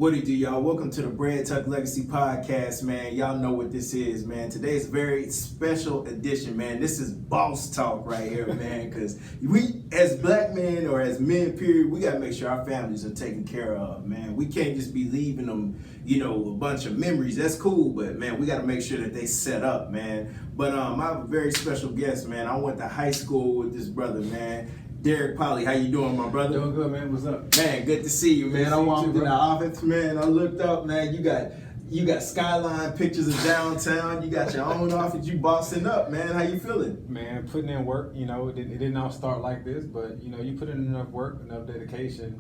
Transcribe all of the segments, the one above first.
What it do, y'all? Welcome to the BreadTuckLegacy podcast, man. Y'all know what this is, man. Today's a very special edition, man. This is boss talk right here, man, because we, as black men or as men, period, we got to make sure our families are taken care of, man. We can't just be leaving them, a bunch of memories. That's cool, but, man, we got to make sure that they set up, man. But I have a very special guest, man. I went to high school with this brother, man. Polley, how you doing, my brother? Doing good, man. What's up? Man, good to see you, man. I walked in the office, man. I looked up, man. You got skyline pictures of downtown. You got your own office. You bossing up, man. How you feeling? Man, putting in work. It didn't all start like this, but you put in enough work, enough dedication.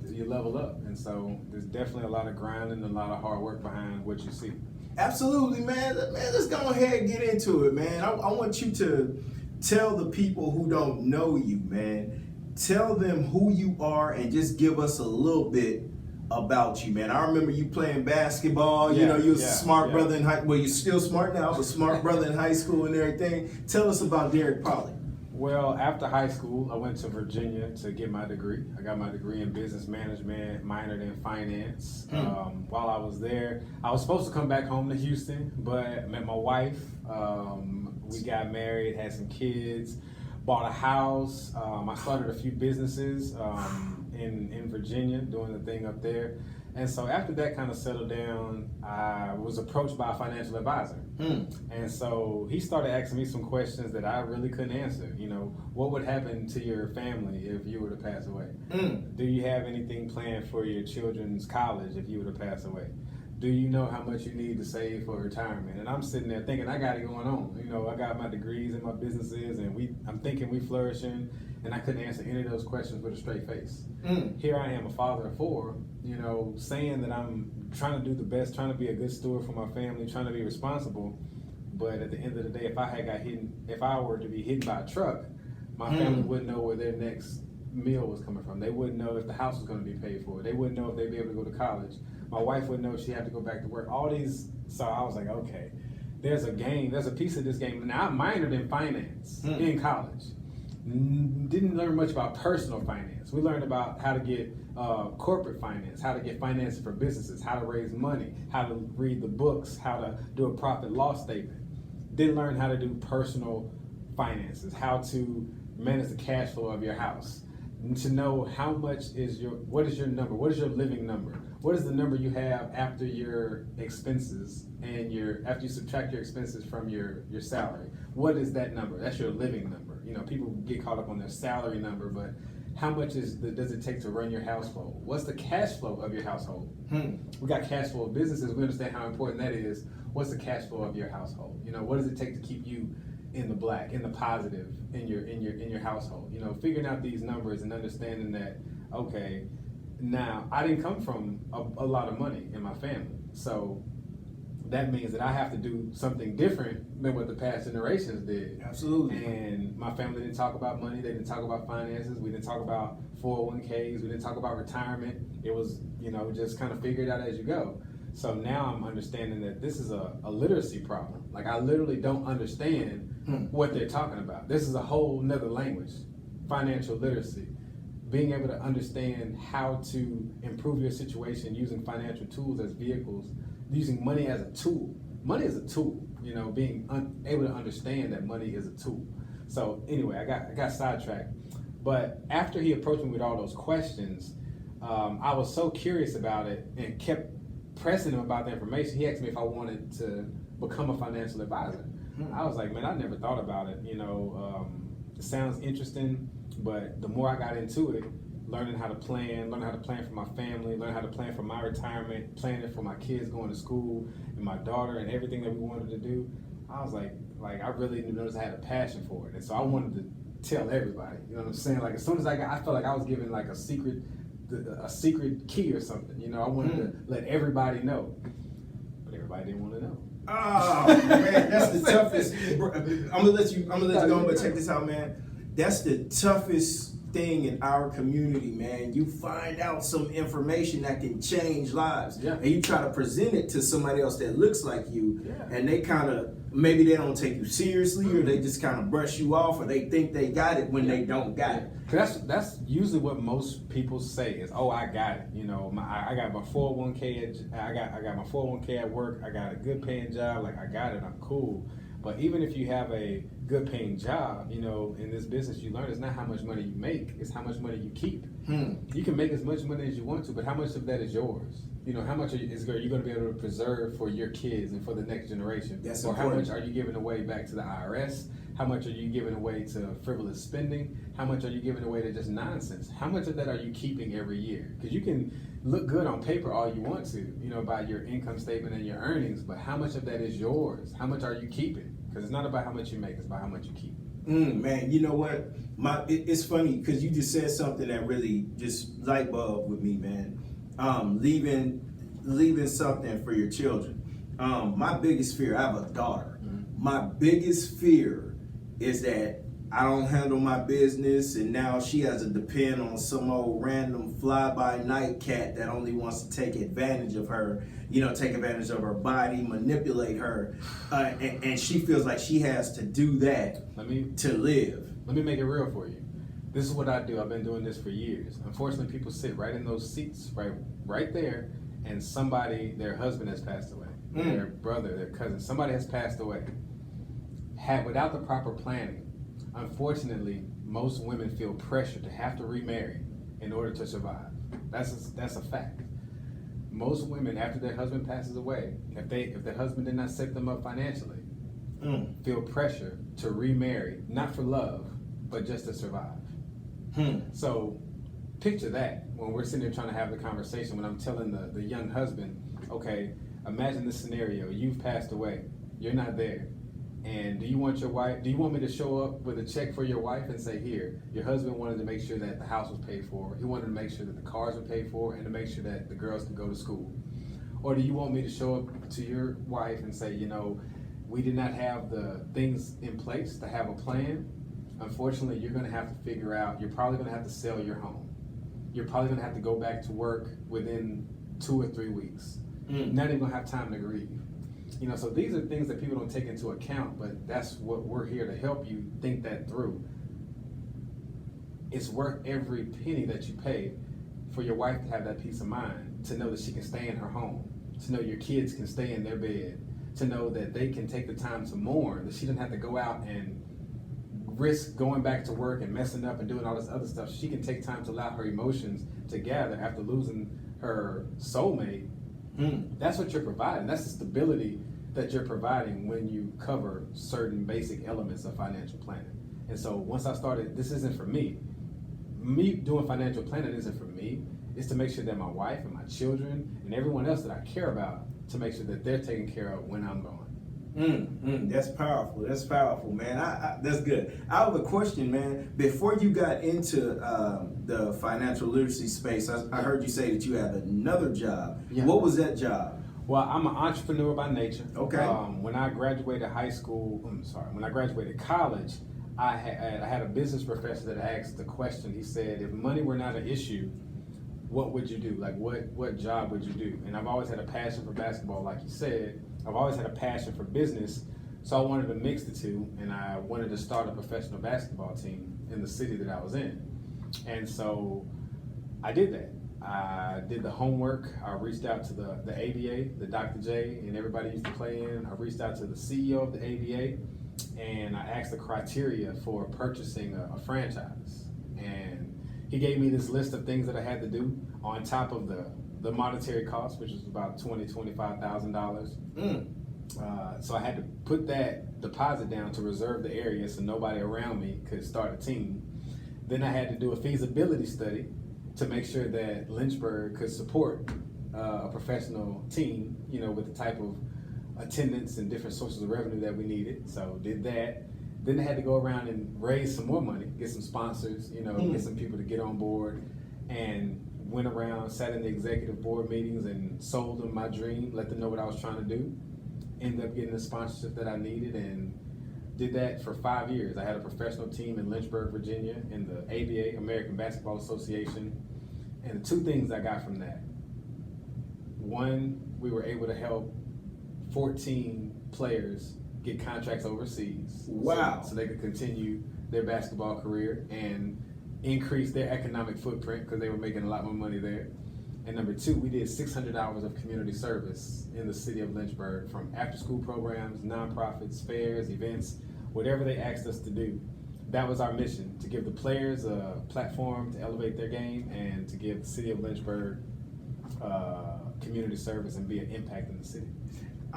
You level up, and so there's definitely a lot of grinding and a lot of hard work behind what you see. Absolutely, man. Let's go ahead and get into it, man. I want you to tell the people who don't know you, man. Tell them who you are and just give us a little bit about you, man. I remember you playing basketball. You was a smart brother in high. Well, you're still smart now, but smart brother in high school and everything. Tell us about Polley. Well, after high school, I went to Virginia to get my degree. I got my degree in business management, minored in finance. While I was there, I was supposed to come back home to Houston, but met my wife. We got married, had some kids, bought a house. I started a few businesses in Virginia, doing the thing up there. And so after that kind of settled down, I was approached by a financial advisor. And so he started asking me some questions that I really couldn't answer. What would happen to your family if you were to pass away? Do you have anything planned for your children's college if you were to pass away? Do you know how much you need to save for retirement? And I'm sitting there thinking, I got it going on. I got my degrees and my businesses, and I'm thinking we flourishing, and I couldn't answer any of those questions with a straight face. Here I am, a father of four, saying that I'm trying to do the best, trying to be a good steward for my family, trying to be responsible. But at the end of the day, if I were to be hit by a truck, my family wouldn't know where their next meal was coming from. They wouldn't know if the house was going to be paid for. They wouldn't know if they'd be able to go to college. My wife wouldn't know if she had to go back to work. All these, so I was like, okay, there's a piece of this game. Now, I minored in finance in college. Didn't learn much about personal finance. We learned about how to get corporate finance, how to get financing for businesses, how to raise money, how to read the books, how to do a profit loss statement. Didn't learn how to do personal finances, how to manage the cash flow of your house, and to know how much what is your number, what is your living number, what is the number you have after your expenses and after you subtract your expenses from your salary. What is that number? That's your living number. People get caught up on their salary number, but how much does it take to run your household? What's the cash flow of your household? We got cash flow of businesses. We understand how important that is. What's the cash flow of your household? What does it take to keep you in the black, in the positive, in your household? Figuring out these numbers and understanding that, okay, now I didn't come from a lot of money in my family, so that means that I have to do something different than what the past generations did. Absolutely. And my family didn't talk about money. They didn't talk about finances. We didn't talk about 401ks. We didn't talk about retirement. It was, just kind of figure it out as you go. So now I'm understanding that this is a literacy problem. Like, I literally don't understand what they're talking about. This is a whole nother language, financial literacy. Being able to understand how to improve your situation using financial tools as vehicles, using money as a tool. Money is a tool, being able to understand that money is a tool. So anyway, I got sidetracked. But after he approached me with all those questions, I was so curious about it and kept pressing him about the information. He asked me if I wanted to become a financial advisor. I was like, man, I never thought about it. It sounds interesting, but the more I got into it, learning how to plan for my family, learning how to plan for my retirement, planning for my kids going to school and my daughter and everything that we wanted to do, I was like I really noticed I had a passion for it. And so I wanted to tell everybody, you know what I'm saying? Like, as soon as I felt like I was given like a secret key or something, I wanted to let everybody know, but everybody didn't want to know. Oh man, that's the toughest. I'm gonna let you go, but check this out, man. That's the toughest thing in our community, man. You find out some information that can change lives, and you try to present it to somebody else that looks like you, and they kind of maybe they don't take you seriously, or they just kind of brush you off, or they think they got it when they don't got it. That's usually what most people say is, "Oh, I got it." You know, I got my 401k. I got my 401k at work. I got a good paying job. Like, I got it. I'm cool. But even if you have a good paying job, you know, in this business, you learn it's not how much money you make, it's how much money you keep. You can make as much money as you want to, but how much of that is yours? You know, how much are you going to be able to preserve for your kids and for the next generation? That's or important. how much are you giving away back to the IRS? How much are you giving away to frivolous spending? How much are you giving away to just nonsense? How much of that are you keeping every year? Because you can look good on paper all you want to, you know, by your income statement and your earnings, but how much of that is yours? How much are you keeping? Because it's not about how much you make, it's about how much you keep. Man, you know what? It's funny because you just said something that really just light bulb with me, man. Leaving something for your children. My biggest fear, I have a daughter. My biggest fear is that I don't handle my business, and now she has to depend on some old random fly-by-night cat that only wants to take advantage of her, you know, take advantage of her body, manipulate her, and she feels like she has to do that to live. Let me make it real for you. This is what I do. I've been doing this for years. Unfortunately, people sit right in those seats, right there, and their husband has passed away, their brother, their cousin, somebody has passed away. Without the proper planning, unfortunately, most women feel pressure to have to remarry in order to survive. That's a fact. Most women, after their husband passes away, if their husband did not set them up financially, feel pressure to remarry, not for love, but just to survive. So picture that when we're sitting there trying to have the conversation, when I'm telling the young husband, okay, imagine this scenario, you've passed away, you're not there. And do you want me to show up with a check for your wife and say, here, your husband wanted to make sure that the house was paid for, he wanted to make sure that the cars were paid for, and to make sure that the girls could go to school? Or do you want me to show up to your wife and say, you know, we did not have the things in place to have a plan? Unfortunately, you're gonna have to figure out, you're probably gonna have to sell your home. You're probably gonna have to go back to work within 2 or 3 weeks. Not even gonna have time to grieve. You know, so these are things that people don't take into account, but that's what we're here to help you think that through. It's worth every penny that you pay for your wife to have that peace of mind, to know that she can stay in her home, to know your kids can stay in their bed, to know that they can take the time to mourn, that she doesn't have to go out and risk going back to work and messing up and doing all this other stuff. She can take time to allow her emotions to gather after losing her soulmate. That's what you're providing. That's the stability that you're providing when you cover certain basic elements of financial planning. And so once I started, this isn't for me. Me doing financial planning isn't for me. It's to make sure that my wife and my children and everyone else that I care about, to make sure that they're taken care of when I'm gone. That's powerful. That's powerful, man. That's good. I have a question, man. Before you got into the financial literacy space, I heard you say that you had another job. Yeah. What was that job? Well, I'm an entrepreneur by nature. Okay. When I graduated when I graduated college, I had a business professor that asked the question. He said, if money were not an issue, what would you do? Like, what job would you do? And I've always had a passion for basketball, like you said. I've always had a passion for business, so I wanted to mix the two, and I wanted to start a professional basketball team in the city that I was in. And so I did that. I did the homework. I reached out to the ABA, the Dr. J, and everybody used to play in. I reached out to the CEO of the ABA, and I asked the criteria for purchasing a franchise. And he gave me this list of things that I had to do on top of the monetary cost, which was about $25,000. So I had to put that deposit down to reserve the area so nobody around me could start a team. Then I had to do a feasibility study to make sure that Lynchburg could support a professional team, you know, with the type of attendance and different sources of revenue that we needed. So did that. Then I had to go around and raise some more money, get some sponsors, you know, get some people to get on board, and went around, sat in the executive board meetings and sold them my dream, let them know what I was trying to do. Ended up getting the sponsorship that I needed, and did that for 5 years. I had a professional team in Lynchburg, Virginia, in the ABA, American Basketball Association. And the two things I got from that: one, we were able to help 14 players get contracts overseas. Wow. So they could continue their basketball career and increase their economic footprint because they were making a lot more money there. And number two, we did 600 hours of community service in the city of Lynchburg, from after-school programs, nonprofits, fairs, events, whatever they asked us to do. That was our mission, to give the players a platform to elevate their game and to give the city of Lynchburg community service and be an impact in the city.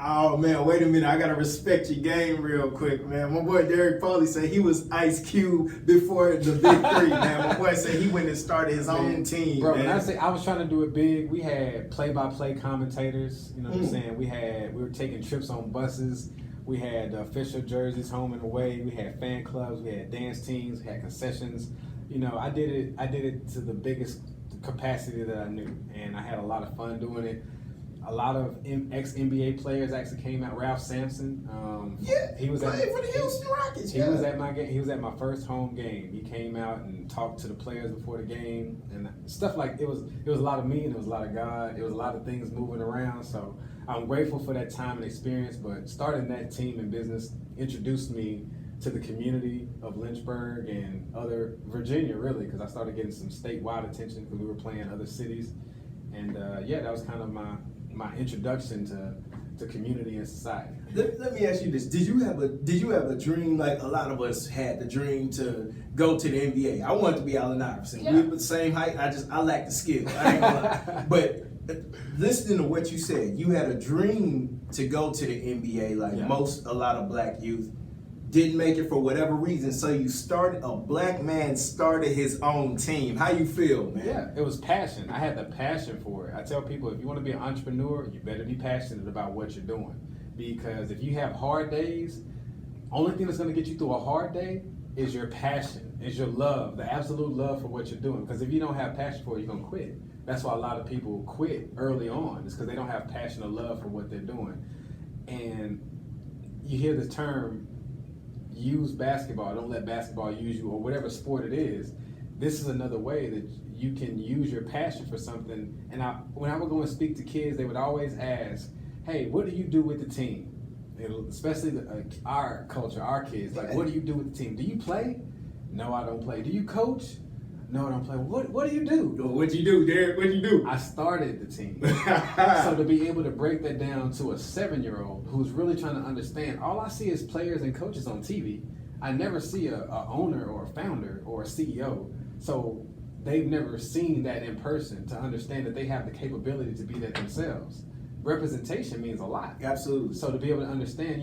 Oh man, wait a minute! I gotta respect your game real quick, man. My boy Derek Polley said he was Ice Cube before the Big Three, man. My boy said he went and started his own team, bro. Man. When I say I was trying to do it big, we had play-by-play commentators. You know what I'm saying? We were taking trips on buses. We had official jerseys home and away. We had fan clubs. We had dance teams. We had concessions. You know, I did it to the biggest capacity that I knew, and I had a lot of fun doing it. A lot of ex-NBA players actually came out. Ralph Sampson, he was playing for the Houston Rockets. He was at my game. He was at my first home game. He came out and talked to the players before the game and stuff like it was a lot of me and it was a lot of God. It was a lot of things moving around. So I'm grateful for that time and experience. But starting that team in business introduced me to the community of Lynchburg and other Virginia, really, because I started getting some statewide attention because we were playing other cities. And that was kind of my introduction to community and society. Let me ask you this: Did you have a dream like a lot of us had the dream to go to the NBA? I wanted to be Allen Iverson. Yeah. We were the same height. I lack the skill. I ain't gonna lie. But listening to what you said, you had a dream to go to the NBA, like a lot of black youth. Didn't make it for whatever reason, so a black man started his own team. How you feel, man? Yeah, it was passion. I had the passion for it. I tell people, if you want to be an entrepreneur, you better be passionate about what you're doing. Because if you have hard days, only thing that's going to get you through a hard day is your passion, is your love, the absolute love for what you're doing. Because if you don't have passion for it, you're going to quit. That's why a lot of people quit early on. It's because they don't have passion or love for what they're doing. And you hear the term, use basketball, don't let basketball use you, or whatever sport it is. This is another way that you can use your passion for something. And when I would go and speak to kids, they would always ask, hey, what do you do with the team? Especially our culture, our kids, like, what do you do with the team? Do you play? No, I don't play. Do you coach? No, I don't play. What do you do? What'd you do, Derek? What'd you do? I started the team. So to be able to break that down to a 7-year-old who's really trying to understand, all I see is players and coaches on TV. I never see a owner or a founder or a CEO. So they've never seen that in person to understand that they have the capability to be that themselves. Representation means a lot. Absolutely. So to be able to understand,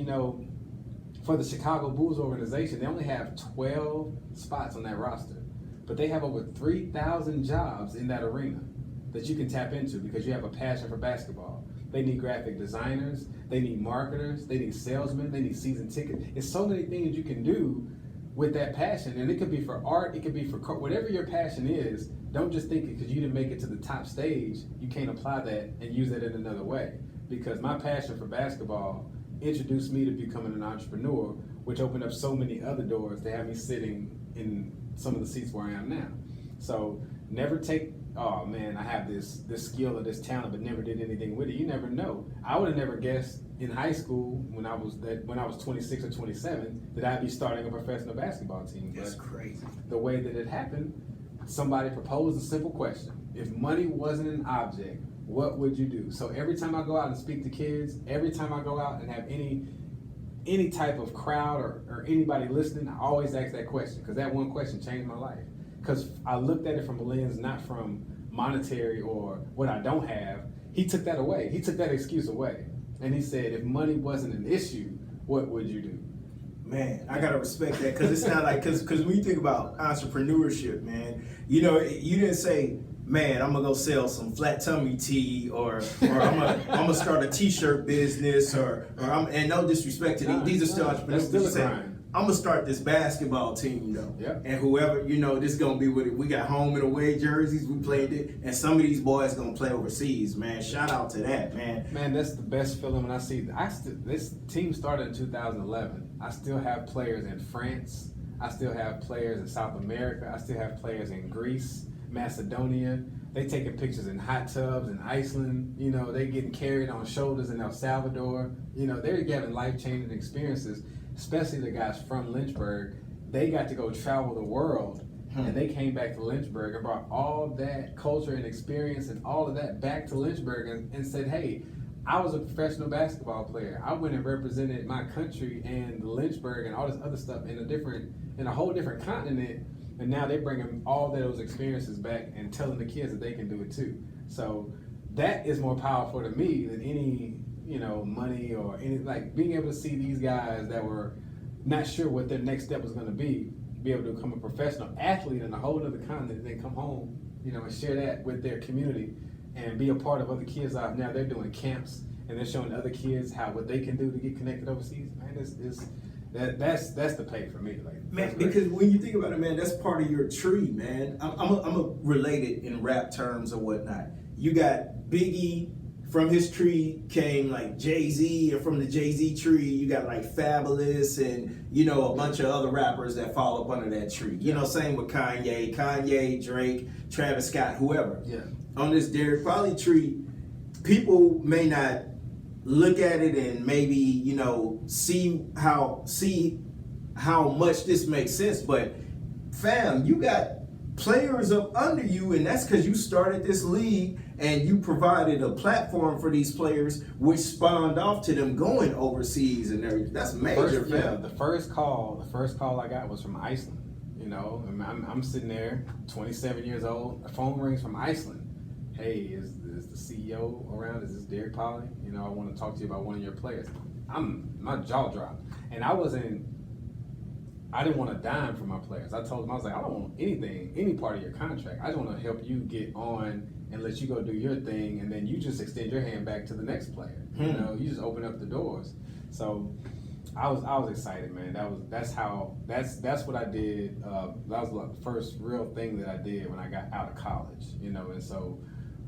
for the Chicago Bulls organization, they only have 12 spots on that roster. But they have over 3,000 jobs in that arena that you can tap into because you have a passion for basketball. They need graphic designers, they need marketers, they need salesmen, they need season tickets. It's so many things you can do with that passion. And it could be for art, it could be for whatever your passion is. Don't just think it because you didn't make it to the top stage, you can't apply that and use it in another way. Because my passion for basketball introduced me to becoming an entrepreneur, which opened up so many other doors to have me sitting in some of the seats where I am now. So never take, oh man, I have this skill or this talent, but never did anything with it. You never know. I would have never guessed in high school when I was 26 or 27 that I'd be starting a professional basketball team. That's crazy. The way that it happened, somebody proposed a simple question. If money wasn't an object, what would you do? So every time I go out and speak to kids, every time I go out and have any type of crowd or anybody listening, I always ask that question because that one question changed my life. Because I looked at it from a lens not from monetary or what I don't have. He took that away. He took that excuse away. And he said, if money wasn't an issue, what would you do? Man, I gotta respect that because it's not like, because when you think about entrepreneurship, man, you didn't say, man, I'm gonna go sell some flat tummy tea or I'm gonna start a t-shirt business and no disrespect to these are still entrepreneurs. That's still a grind. I'm gonna start this basketball team though. Yeah. And whoever, this is gonna be with it. We got home and away jerseys, we played it, and some of these boys gonna play overseas, man. Shout out to that, man. Man, that's the best feeling when I see this team started in 2011. I still have players in France. I still have players in South America. I still have players in Greece, Macedonia. they taking pictures in hot tubs in Iceland. You know, they getting carried on shoulders in El Salvador. You know, they're getting life-changing experiences, especially the guys from Lynchburg. They got to go travel the world, and they came back to Lynchburg and brought all that culture and experience and all of that back to Lynchburg and said, hey, I was a professional basketball player. I went and represented my country and Lynchburg and all this other stuff in a whole different continent. And now they're bringing all those experiences back and telling the kids that they can do it too. So that is more powerful to me than any, you know, money or any, like being able to see these guys that were not sure what their next step was going to be able to become a professional athlete in a whole other continent, and then come home, you know, and share that with their community and be a part of other kids out now. They're doing camps and they're showing other kids what they can do to get connected overseas. Man, that's the pay for me. Like, man, because when you think about it, man, that's part of your tree, man. I'm a related in rap terms or whatnot. You got Biggie. From his tree came like Jay-Z, and from the Jay-Z tree, you got like Fabulous and, you know, a bunch of other rappers that fall up under that tree. You know, same with Kanye, Drake, Travis Scott, whoever. Yeah. On this Derek Polley tree, people may not look at it and maybe, you know, see how much this makes sense, but fam, you got players up under you, and that's because you started this league and you provided a platform for these players, which spawned off to them going overseas and everything. That's major, fam. Yeah, the first call I got was from Iceland. You know, and I'm sitting there, 27 years old. A phone rings from Iceland. Hey, is the CEO around? Is this Derek Polley? You know, I want to talk to you about one of your players. My jaw dropped, and I didn't want a dime from my players. I told them, I was like, I don't want anything, any part of your contract. I just want to help you get on and let you go do your thing, and then you just extend your hand back to the next player. You know, you just open up the doors. So I was excited, man. That's what I did. That was like the first real thing that I did when I got out of college. You know, and so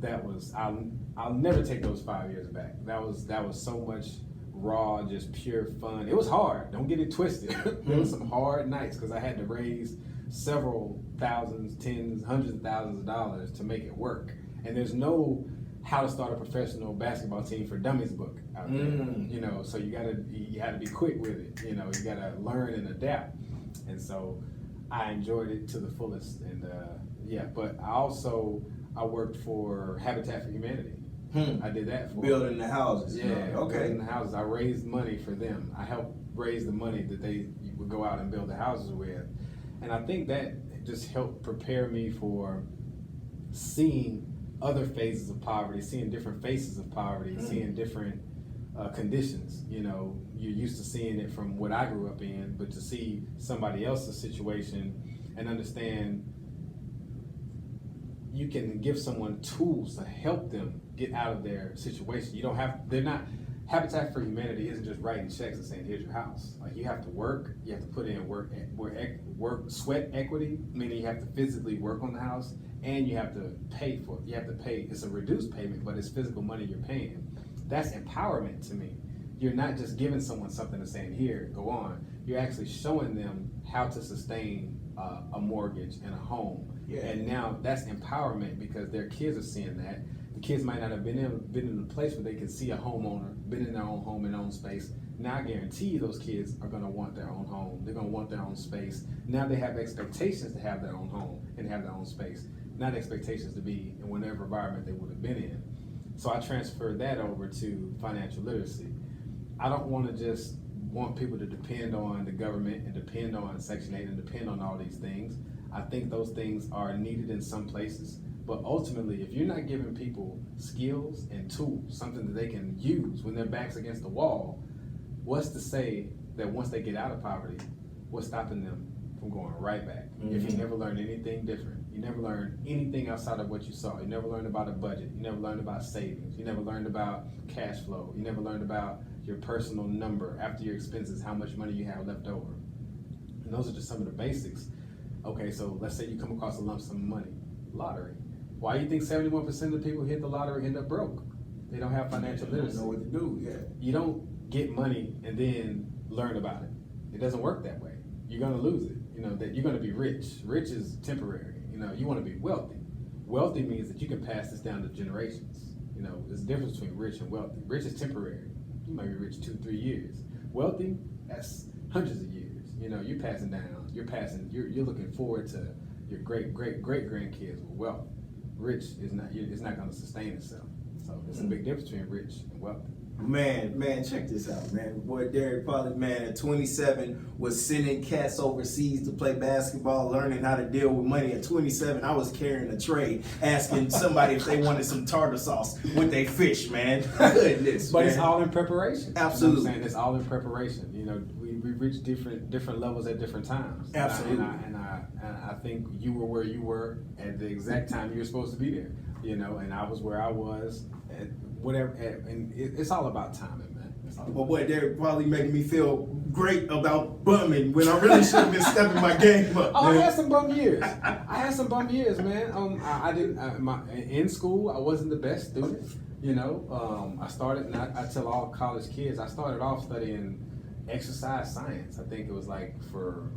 that was I'll never take those 5 years back. That was so much raw, just pure fun. It was hard. Don't get it twisted. There was some hard nights because I had to raise several thousands, tens, hundreds of thousands of dollars to make it work. And there's no how to start a professional basketball team for dummies book out there. You know, so you had to be quick with it. You know, you gotta learn and adapt. And so I enjoyed it to the fullest. And but I worked for Habitat for Humanity. I did that for building the houses. Yeah, okay. Building the houses. I raised money for them. I helped raise the money that they would go out and build the houses with. And I think that just helped prepare me for seeing other phases of poverty, seeing different faces of poverty, seeing different conditions. You know, you're used to seeing it from what I grew up in, but to see somebody else's situation and understand you can give someone tools to help them get out of their situation. Habitat for Humanity isn't just writing checks and saying, here's your house. Like, you have to work, you have to put in work, sweat equity, meaning you have to physically work on the house, and you have to pay for it. You have to pay, it's a reduced payment, but it's physical money you're paying. That's empowerment to me. You're not just giving someone something and saying, here, go on. You're actually showing them how to sustain a mortgage and a home. Yeah. And now that's empowerment because their kids are seeing that. The kids might not have been in a place where they can see a homeowner, been in their own home and own space. Now I guarantee you those kids are going to want their own home. They're going to want their own space. Now they have expectations to have their own home and have their own space, not expectations to be in whatever environment they would have been in. So I transferred that over to financial literacy. I don't want to just want people to depend on the government and depend on Section 8 and depend on all these things. I think those things are needed in some places. But ultimately, if you're not giving people skills and tools, something that they can use when their back's against the wall, what's to say that once they get out of poverty, what's stopping them from going right back? If you never learn anything different, you never learn anything outside of what you saw. You never learned about a budget. You never learned about savings. You never learned about cash flow. You never learned about your personal number after your expenses, how much money you have left over. And those are just some of the basics. Okay, so let's say you come across a lump sum of money, lottery. Why do you think 71% of the people who hit the lottery end up broke? They don't have financial literacy. They don't know what to do, yeah. You don't get money and then learn about it. It doesn't work that way. You're gonna lose it. You know, that you're gonna be rich. Rich is temporary. You know, you wanna be wealthy. Wealthy means that you can pass this down to generations. You know, there's a difference between rich and wealthy. Rich is temporary. You might be rich 2-3 years. Wealthy, that's hundreds of years. You know, you're passing down. You're looking forward to your great grandkids with wealth. Rich is not. It's not going to sustain itself. So there's a big difference between rich and wealthy. Man, check this out, man. Boy, Derek Polley, man, at 27, was sending cats overseas to play basketball, learning how to deal with money. At 27, I was carrying a tray, asking somebody if they wanted some tartar sauce with their fish, man. Goodness, But man. it's all in preparation. Absolutely. You know what I'm saying? It's all in preparation. You know, we reach different levels at different times. Absolutely. And I think you were where you were at the exact time you were supposed to be there. You know, and I was where I was at whatever. And it's all about timing, man. Well, boy, Derek Polley making me feel great about bumming when I really should have been stepping my game up. Oh, man. I had some bum years. Man. I didn't. In school, I wasn't the best student. You know, I started. And I tell all college kids, I started off studying exercise science. I think it was like for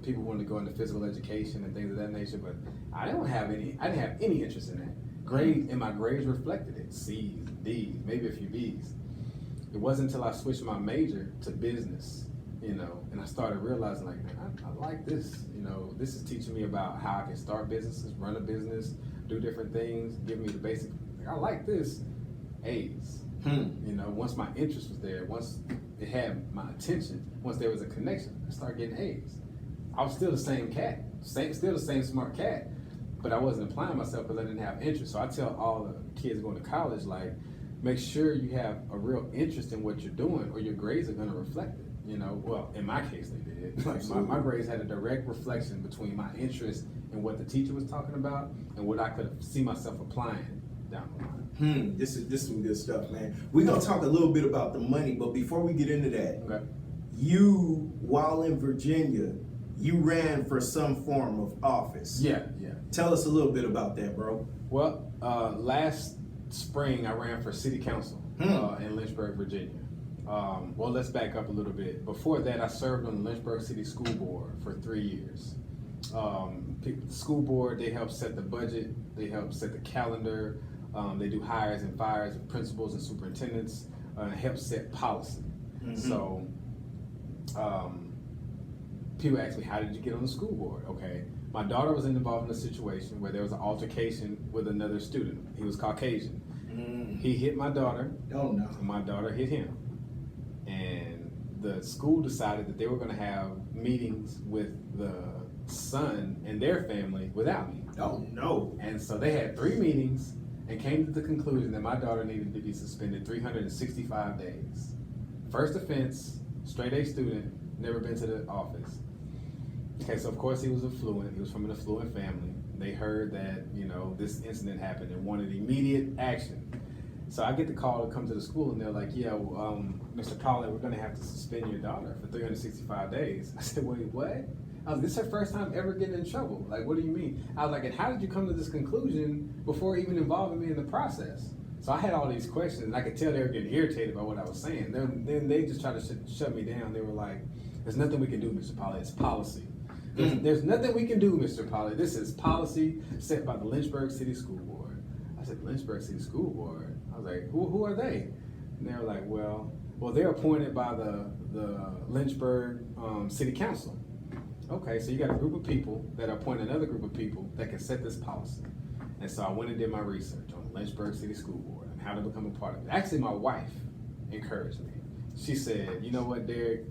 people wanting to go into physical education and things of that nature. But I didn't have any interest in that. My grades reflected it. C's, D's, maybe a few B's. It wasn't until I switched my major to business, you know, and I started realizing, like, man, I like this. You know, this is teaching me about how I can start businesses, run a business, do different things, give me the basic. I like this. A's. You know, once my interest was there, once it had my attention, once there was a connection, I started getting A's. I was still the same cat, still the same smart cat, but I wasn't applying myself because I didn't have interest. So I tell all the kids going to college, like, make sure you have a real interest in what you're doing, or your grades are going to reflect it. You know, well, in my case, they did. Like my grades had a direct reflection between my interest in what the teacher was talking about and what I could see myself applying down the line. This is some good stuff, man. We're gonna talk a little bit about the money, but before we get into that, Okay. you, while in Virginia, you ran for some form of office. Yeah. Tell us a little bit about that, bro. Well, last spring I ran for city council in Lynchburg, Virginia. Well, let's back up a little bit. Before that, I served on the Lynchburg City School Board for 3 years. The school board, they help set the budget, they help set the calendar, they do hires and fires of principals and superintendents, and help set policy. So people ask me, how did you get on the school board? Okay, my daughter was involved in a situation where there was an altercation with another student. He was Caucasian. He hit my daughter. Oh no. And my daughter hit him. And the school decided that they were going to have meetings with the son and their family without me. Oh no. And so they had 3 meetings and came to the conclusion that my daughter needed to be suspended 365 days. First offense, straight A student, never been to the office. Okay, so of course he was affluent. He was from an affluent family. They heard that, you know, this incident happened and wanted immediate action. So I get the call to come to the school, and they're like, yeah, Mr. Polley, we're going to have to suspend your daughter for 365 days. I said, wait, what? I was, this is her first time ever getting in trouble. Like, what do you mean? I was like, and how did you come to this conclusion before even involving me in the process? So I had all these questions, and I could tell they were getting irritated by what I was saying. Then they just tried to shut me down. They were like, there's nothing we can do, Mr. Polley. It's policy. There's nothing we can do, Mr. Polley. This is policy set by the Lynchburg City School Board. I said, Lynchburg City School Board? I was like, who are they? And they were like, well, they're appointed by the Lynchburg City Council. Okay, so you got a group of people that appoint another group of people that can set this policy. And so I went and did my research on the Lynchburg City School Board and how to become a part of it. Actually, my wife encouraged me. She said, you know what, Derek,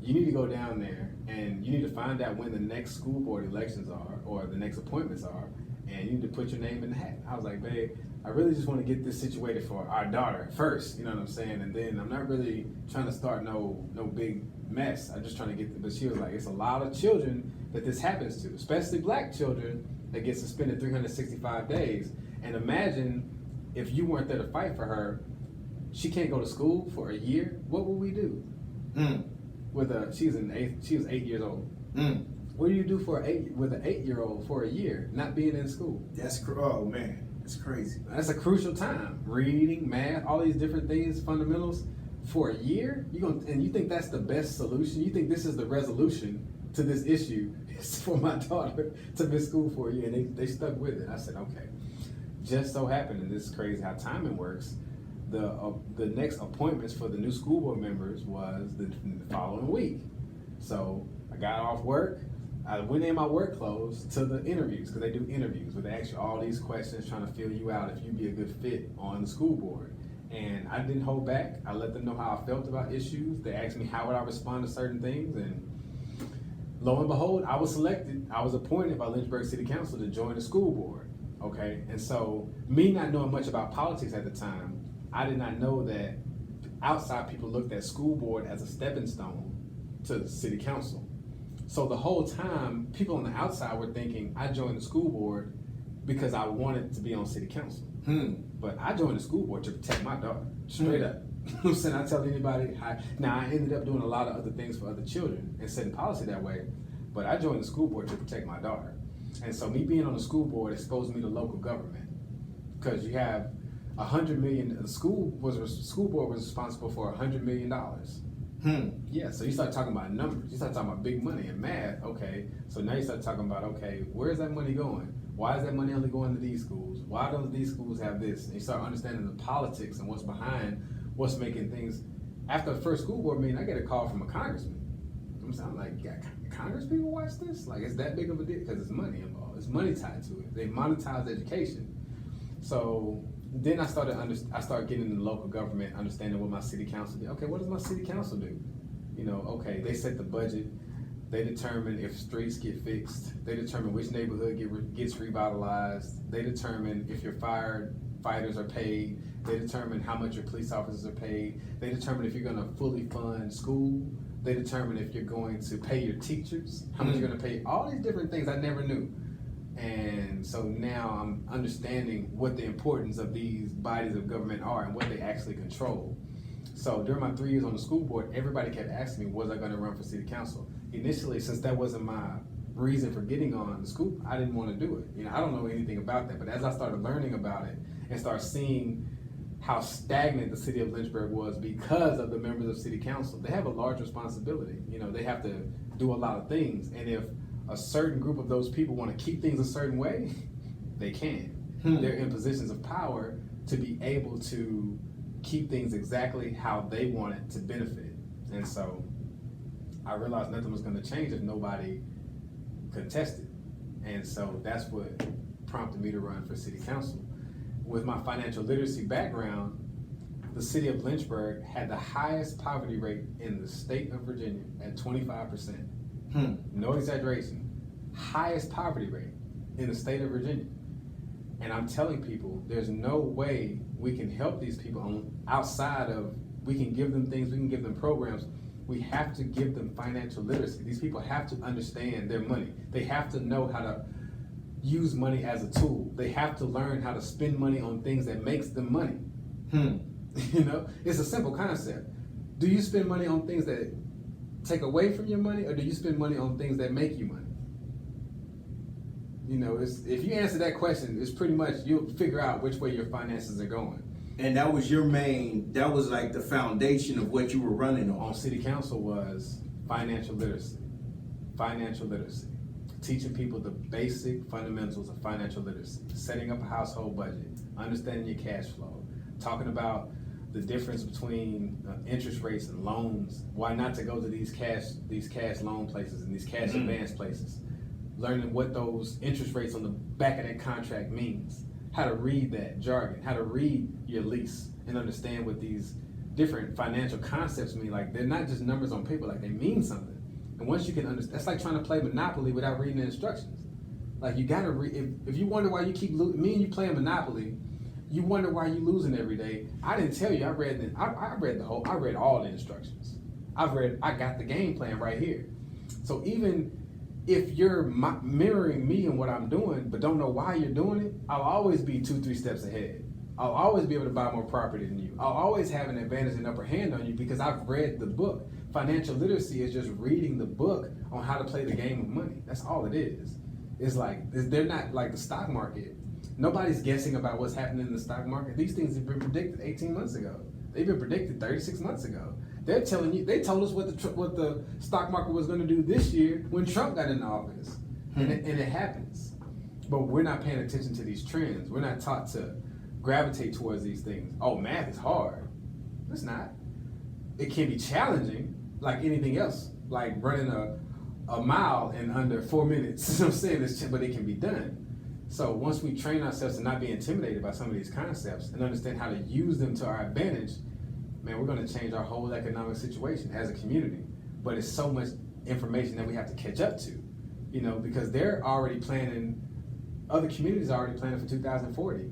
you need to go down there and you need to find out when the next school board elections are or the next appointments are, and you need to put your name in the hat. I was like, babe, I really just want to get this situated for our daughter first, you know what I'm saying? And then I'm not really trying to start no big mess. I'm just trying to get but she was like, it's a lot of children that this happens to, especially black children that get suspended 365 days. And imagine if you weren't there to fight for her, she can't go to school for a year. What would we do? She was 8 years old. What do you do with an 8-year-old for a year not being in school? Oh man, that's crazy. That's a crucial time. Reading, math, all these different things, fundamentals for a year. You think that's the best solution? You think this is the resolution to this issue is for my daughter to miss school for a year, and they stuck with it. I said, okay. Just so happened, and this is crazy how timing works, the next appointments for the new school board members was the following week. So I got off work, I went in my work clothes to the interviews, because they do interviews where they ask you all these questions trying to feel you out if you'd be a good fit on the school board. And I didn't hold back. I let them know how I felt about issues. They asked me how would I respond to certain things, and lo and behold, I was selected. I was appointed by Lynchburg City Council to join the school board. Okay, and so me not knowing much about politics at the time, I did not know that outside people looked at school board as a stepping stone to the city council. So the whole time, people on the outside were thinking I joined the school board because I wanted to be on city council. But I joined the school board to protect my daughter, straight up. I'm saying, I tell anybody, now I ended up doing a lot of other things for other children and setting policy that way, but I joined the school board to protect my daughter. And so me being on the school board exposed me to local government, because you have $100 million. The school board was responsible for $100 million. Yeah, so you start talking about numbers. You start talking about big money and math. Okay, so now you start talking about, okay, where's that money going? Why is that money only going to these schools? Why don't these schools have this? And you start understanding the politics and what's behind what's making things. After the first school board meeting, I get a call from a congressman. I'm like, yeah, Congress people watch this? Like, it's that big of a deal? Because it's money involved. It's money tied to it. They monetize education. So then I started getting into local government, understanding what my city council did. Okay, what does my city council do? You know, okay, they set the budget. They determine if streets get fixed. They determine which neighborhood gets revitalized. They determine if your firefighters are paid. They determine how much your police officers are paid. They determine if you're going to fully fund school. They determine if you're going to pay your teachers, how much you're going to pay. All these different things I never knew. And so now I'm understanding what the importance of these bodies of government are and what they actually control. So during my 3 years on the school board, everybody kept asking me, was I going to run for city council? Initially, since that wasn't my reason for getting on the school, I didn't want to do it. You know, I don't know anything about that, but as I started learning about it and started seeing how stagnant the city of Lynchburg was because of the members of city council, they have a large responsibility. You know, they have to do a lot of things, and if a certain group of those people want to keep things a certain way, they can. They're in positions of power to be able to keep things exactly how they want it to benefit. And so I realized nothing was going to change if nobody contested. And so that's what prompted me to run for city council. With my financial literacy background, the city of Lynchburg had the highest poverty rate in the state of Virginia at 25%. No exaggeration. Highest poverty rate in the state of Virginia. And I'm telling people, there's no way we can help these people outside of, we can give them things, we can give them programs. We have to give them financial literacy. These people have to understand their money. They have to know how to use money as a tool. They have to learn how to spend money on things that makes them money. You know, it's a simple concept. Do you spend money on things that take away from your money, or do you spend money on things that make you money? You know, if you answer that question, it's pretty much, you'll figure out which way your finances are going. And that was that was like the foundation of what you were running on. On city council was financial literacy. Financial literacy. Teaching people the basic fundamentals of financial literacy. Setting up a household budget. Understanding your cash flow. Talking about the difference between interest rates and loans. Why not to go to these cash loan places and these cash advance places. Learning what those interest rates on the back of that contract means. How to read that jargon, how to read your lease and understand what these different financial concepts mean. Like, they're not just numbers on paper, like they mean something. And once you can understand, that's like trying to play Monopoly without reading the instructions. Like, you gotta read, if you wonder why you keep losing, me and you playing Monopoly, you wonder why you losing every day. I didn't tell you, I read all the instructions. I got the game plan right here. So even if you're mirroring me and what I'm doing, but don't know why you're doing it, I'll always be 2-3 steps ahead. I'll always be able to buy more property than you. I'll always have an advantage and upper hand on you because I've read the book. Financial literacy is just reading the book on how to play the game of money. That's all it is. It's like, they're not like the stock market. Nobody's guessing about what's happening in the stock market. These things have been predicted 18 months ago. They've been predicted 36 months ago. They're telling you, they told us what the stock market was going to do this year when Trump got in office, and it happens. But we're not paying attention to these trends. We're not taught to gravitate towards these things. Oh, math is hard. It's not. It can be challenging, like anything else, like running a mile in under 4 minutes. You know what I'm saying? But it can be done. So once we train ourselves to not be intimidated by some of these concepts and understand how to use them to our advantage, man, we're going to change our whole economic situation as a community. But it's so much information that we have to catch up to, you know, because they're already planning, other communities are already planning for 2040.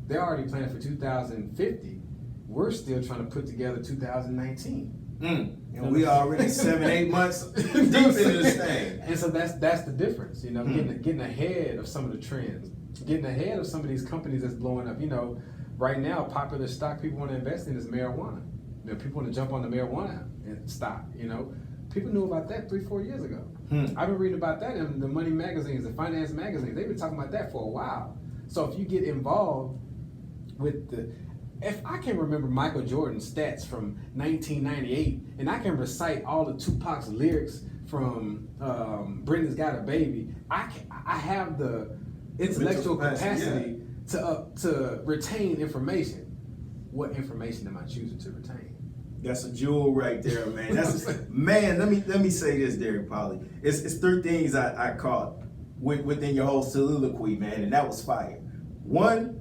They're already planning for 2050. We're still trying to put together 2019. And we already 7-8 months deep into this thing. And so that's the difference, you know, getting ahead of some of the trends, getting ahead of some of these companies that's blowing up. You know, right now, popular stock people want to invest in is marijuana. You know, people want to jump on the marijuana and stock, you know. People knew about that 3-4 years ago. I've been reading about that in the money magazines, the finance magazines. They've been talking about that for a while. So if you get involved with if I can remember Michael Jordan's stats from 1998, and I can recite all of Tupac's lyrics from Brenda's Got a Baby, I have the intellectual capacity to retain information. What information am I choosing to retain? That's a jewel right there, man. Man. Let me say this, Derek Polley. It's 3 things I caught within your whole soliloquy, man, and that was fire. One,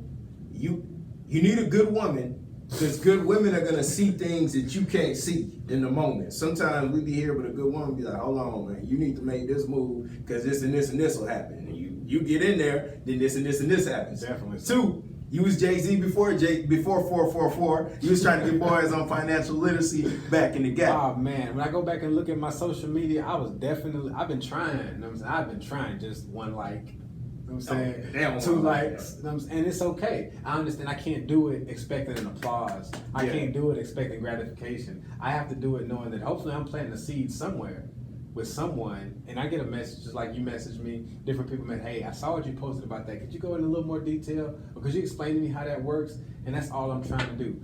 you need a good woman, because good women are gonna see things that you can't see in the moment. Sometimes we be here, but a good woman be like, hold on, man, you need to make this move because this and this and this will happen. And you get in there, then this and this and this happens. Definitely. 2, you was Jay-Z before 444. You was trying to get boys on financial literacy back in the gap. Oh man, when I go back and look at my social media, I've been trying. You know what I'm saying? I've been trying just 1 like. You know what I'm saying? 2 likes, you know what I'm saying? And it's okay. I understand I can't do it expecting an applause. I can't do it expecting gratification. I have to do it knowing that hopefully I'm planting a seed somewhere with someone, and I get a message just like you messaged me. Different people hey, I saw what you posted about that. Could you go into a little more detail, or could you explain to me how that works? And that's all I'm trying to do.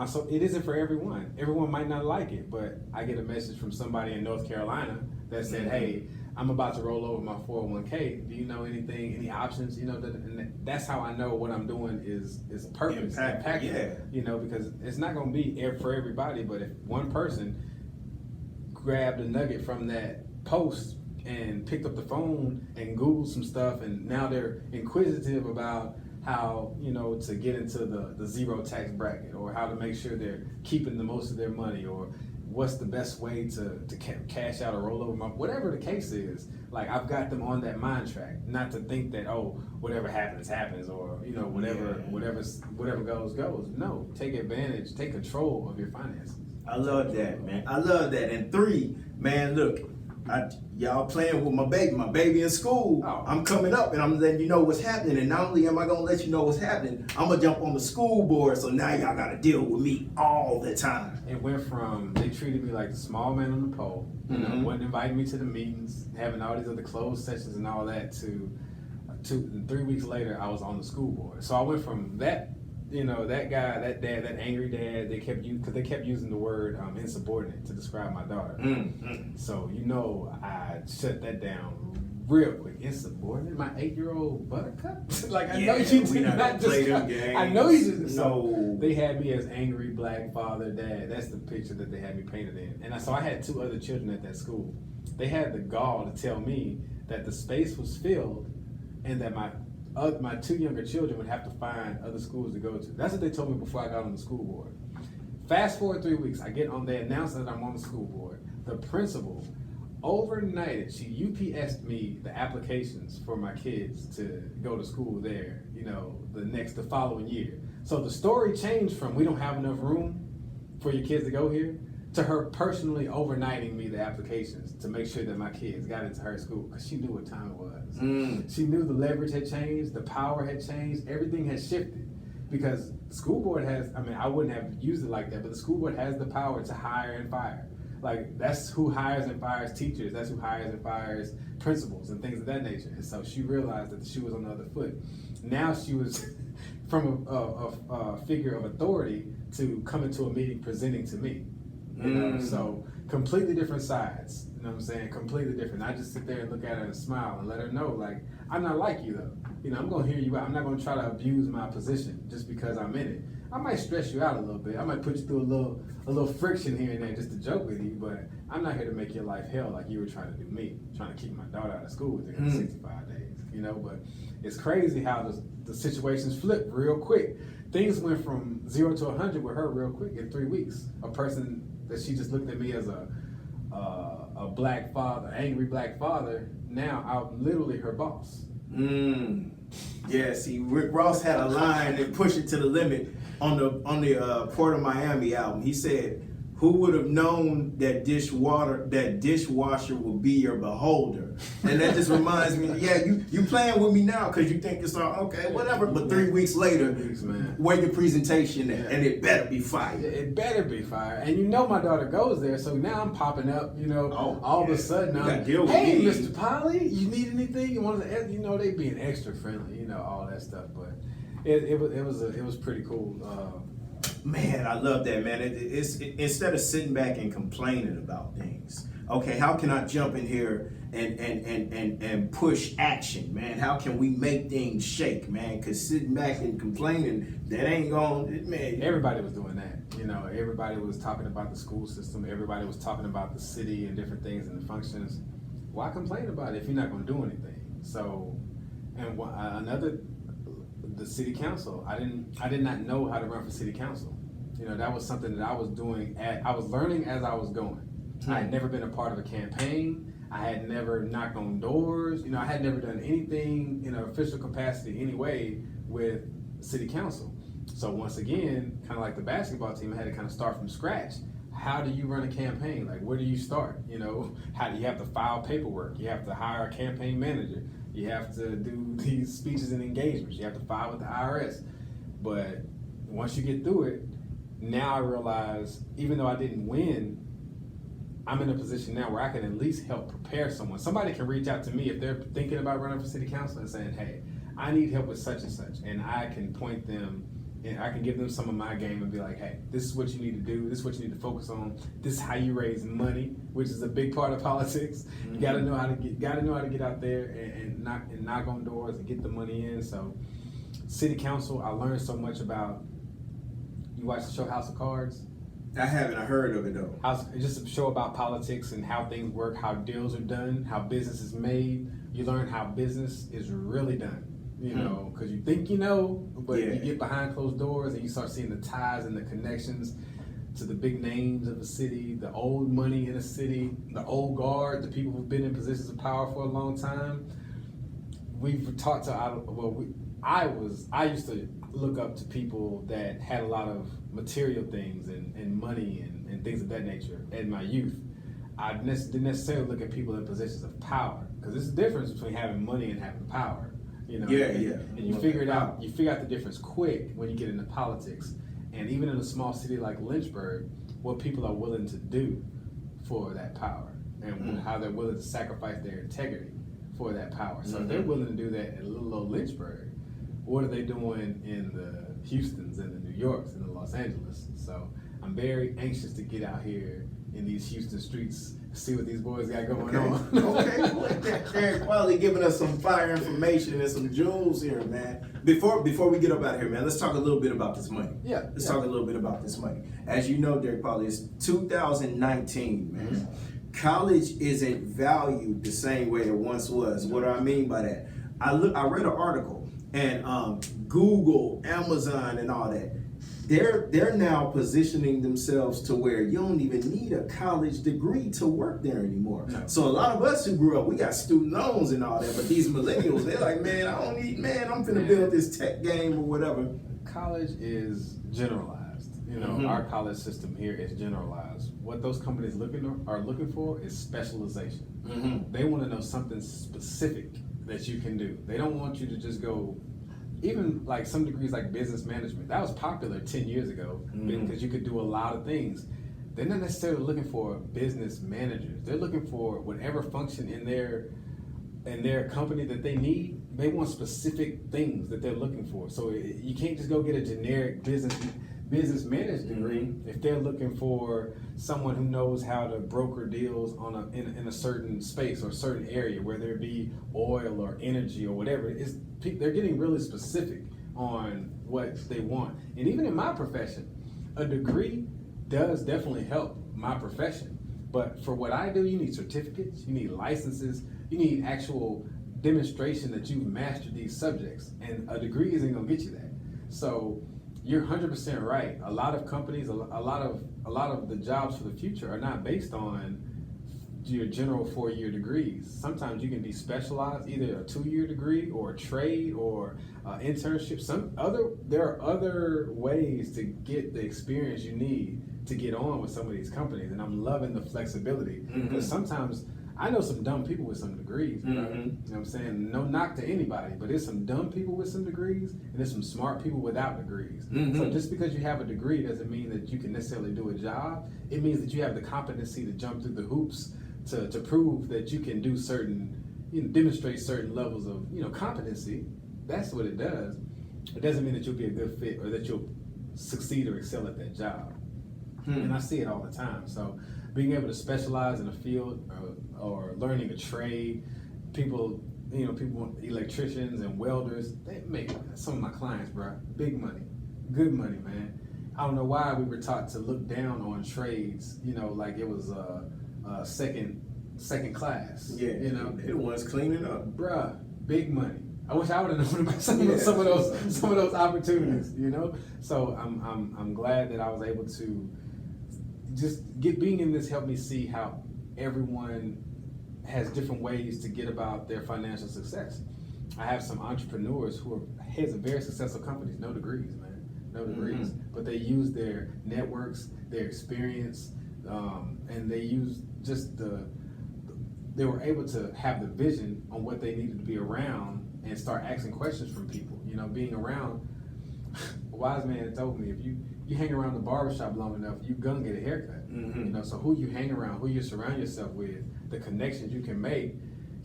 So it isn't for everyone. Everyone might not like it, but I get a message from somebody in North Carolina that said, hey, I'm about to roll over my 401k. Do you know anything, any options? You know, and that's how I know what I'm doing is purpose, impactful. You know, because it's not going to be for everybody, but if one person grabbed a nugget from that post and picked up the phone and Googled some stuff, and now they're inquisitive about how, you know, to get into the zero tax bracket, or how to make sure they're keeping the most of their money, or what's the best way to cash out or roll over whatever the case is. Like, I've got them on that mind track, not to think that, oh, whatever happens, or, you know, whatever goes. No, take advantage, take control of your finances. I love that, man. I love that. And 3, man, look, y'all playing with my baby in school. Oh. I'm coming up and I'm letting you know what's happening. And not only am I gonna let you know what's happening, I'm gonna jump on the school board. So now y'all gotta deal with me all the time. It went from, they treated me like the small man on the pole, you know, wouldn't invite me to the meetings, having all these other closed sessions and all that, to 3 weeks later, I was on the school board. So I went from that, you know, that guy, that dad, that angry dad, they kept using the word insubordinate to describe my daughter. So, you know, I shut that down real quick. Insubordinate? My 8-year-old buttercup? Like, I know you did not play them just, games. I know you didn't. No. So they had me as angry black father, dad. That's the picture that they had me painted in. And so I had 2 other children at that school. They had the gall to tell me that the space was filled and that my 2 younger children would have to find other schools to go to. That's what they told me before I got on the school board. Fast forward 3 weeks, I get on, they announce that I'm on the school board. The principal overnighted, she UPS'd me the applications for my kids to go to school there, you know, the following year. So the story changed from, we don't have enough room for your kids to go here, to her personally overnighting me the applications to make sure that my kids got into her school, because she knew what time it was. She knew the leverage had changed, the power had changed, everything had shifted. Because the school board has, I mean, I wouldn't have used it like that, but the school board has the power to hire and fire. Like, that's who hires and fires teachers, that's who hires and fires principals and things of that nature. And so she realized that she was on the other foot. Now she was from a figure of authority to coming to a meeting presenting to me. You know, so completely different sides. You know what I'm saying? Completely different. I just sit there and look at her and smile and let her know, like, I'm not like you though. You know, I'm gonna hear you out. I'm not gonna try to abuse my position just because I'm in it. I might stress you out a little bit. I might put you through a little friction here and there just to joke with you, but I'm not here to make your life hell like you were trying to do me, trying to keep my daughter out of school within 65 days. You know, but it's crazy how the situations flip real quick. Things went from 0 to 100 with her real quick in 3 weeks. A person that she just looked at me as a black father, angry black father. Now I'm literally her boss. Yeah, see, Rick Ross had a line that pushed it to the limit on the Port of Miami album. He said, "Who would have known that dishwasher would be your beholder?" And that just reminds me, yeah, you playing with me now because you think it's all okay, whatever. But 3 weeks later, where your presentation at? And it better be fire. It better be fire. And you know my daughter goes there, so now I'm popping up. You know, all of a sudden I'm, hey, Mr. Polley, you need anything? You want to? You know, they being extra friendly. You know, all that stuff. But it was pretty cool. Man, I love that, man. It's instead of sitting back and complaining about things, okay, how can I jump in here and push action, man? How can we make things shake, man? Because sitting back and complaining, that ain't going, man. Everybody was doing that. You know, everybody was talking about the school system. Everybody was talking about the city and different things and the functions. Why complain about it if you're not going to do anything? So, and the city council. I did not know how to run for city council. You know, that was something that I was doing. I was learning as I was going. I had never been a part of a campaign. I had never knocked on doors. You know, I had never done anything in an official capacity anyway with city council. So once again, kind of like the basketball team, I had to kind of start from scratch. How do you run a campaign? Like, where do you start? You know, how do you have to file paperwork? You have to hire a campaign manager. You have to do these speeches and engagements. You have to file with the IRS. But once you get through it, now I realize, even though I didn't win, I'm in a position now where I can at least help prepare someone. Somebody can reach out to me if they're thinking about running for city council and saying, hey, I need help with such and such. And I can point them, and I can give them some of my game and be like, hey, this is what you need to do. This is what you need to focus on. This is how you raise money, which is a big part of politics. You gotta know how to get out there and knock on doors and get the money in. So city council, I learned so much about. You watch the show House of Cards? I haven't. I heard of it though. It's just a show about politics and how things work, how deals are done, how business is made. You learn how business is really done. You know, because you think you know, but you get behind closed doors and you start seeing the ties and the connections to the big names of the city, the old money in the city, the old guard, the people who've been in positions of power for a long time. We've talked to, I used to look up to people that had a lot of material things and money and things of that nature in my youth. I didn't necessarily look at people in positions of power, because there's a difference between having money and having power. You know, and you figure it out. You figure out the difference quick when you get into politics, and even in a small city like Lynchburg, what people are willing to do for that power, and how they're willing to sacrifice their integrity for that power. So if they're willing to do that in little old Lynchburg, what are they doing in the Houstons and the New Yorks and the Los Angeles? So I'm very anxious to get out here in these Houston streets, see what these boys got going on. Okay, Eric Polley giving us some fire information and some jewels here, man. Before we get up out of here, man, let's talk a little bit about this money. Let's talk a little bit about this money. As you know, Derek Polley, it's 2019, man. College isn't valued the same way it once was. What do I mean by that? I read an article, and Google, Amazon, and all that, they're now positioning themselves to where you don't even need a college degree to work there anymore. No. So a lot of us who grew up, we got student loans and all that, but these millennials, they're like, man, I don't need, I'm finna build this tech game or whatever. College is generalized. You know, our college system here is generalized. What those companies are looking for is specialization. They want to know something specific that you can do. They don't want you to just go, even like some degrees like business management, that was popular 10 years ago because you could do a lot of things. They're not necessarily looking for business managers. They're looking for whatever function in their company that they need. they want specific things that they're looking for. So you can't just go get a generic business management degree if they're looking for someone who knows how to broker deals in a certain space or a certain area, whether it be oil or energy or whatever. They're getting really specific on what they want. And even in my profession, a degree does definitely help my profession. But for what I do, you need certificates, you need licenses, you need actual demonstration that you've mastered these subjects, and a degree isn't going to get you that. So you're 100% right. A lot of companies, a lot of the jobs for the future are not based on your general 4-year degrees. Sometimes you can be specialized, either a 2-year degree or a trade or internship. There are other ways to get the experience you need to get on with some of these companies, and I'm loving the flexibility, because sometimes I know some dumb people with some degrees, you know what I'm saying? No knock to anybody, but there's some dumb people with some degrees, and there's some smart people without degrees. So just because you have a degree doesn't mean that you can necessarily do a job. It means that you have the competency to jump through the hoops to prove that you can do demonstrate certain levels of, competency. That's what it does. It doesn't mean that you'll be a good fit or that you'll succeed or excel at that job. And I see it all the time. So being able to specialize in a field or learning a trade, people, electricians and welders, they make some of my clients, bro, big money, good money, man. I don't know why we were taught to look down on trades, like it was second class. Yeah, they're the ones cleaning up, bruh. Big money. I wish I would have known about some of those opportunities, So I'm glad that I was able to being in this helped me see how everyone has different ways to get about their financial success. I have some entrepreneurs who are heads of very successful companies, no degrees, man, no degrees, but they use their networks, their experience, and they use they were able to have the vision on what they needed to be around and start asking questions from people. Being around, a wise man told me, if you hang around the barbershop long enough, you're gonna get a haircut. So who you hang around, who you surround yourself with, the connections you can make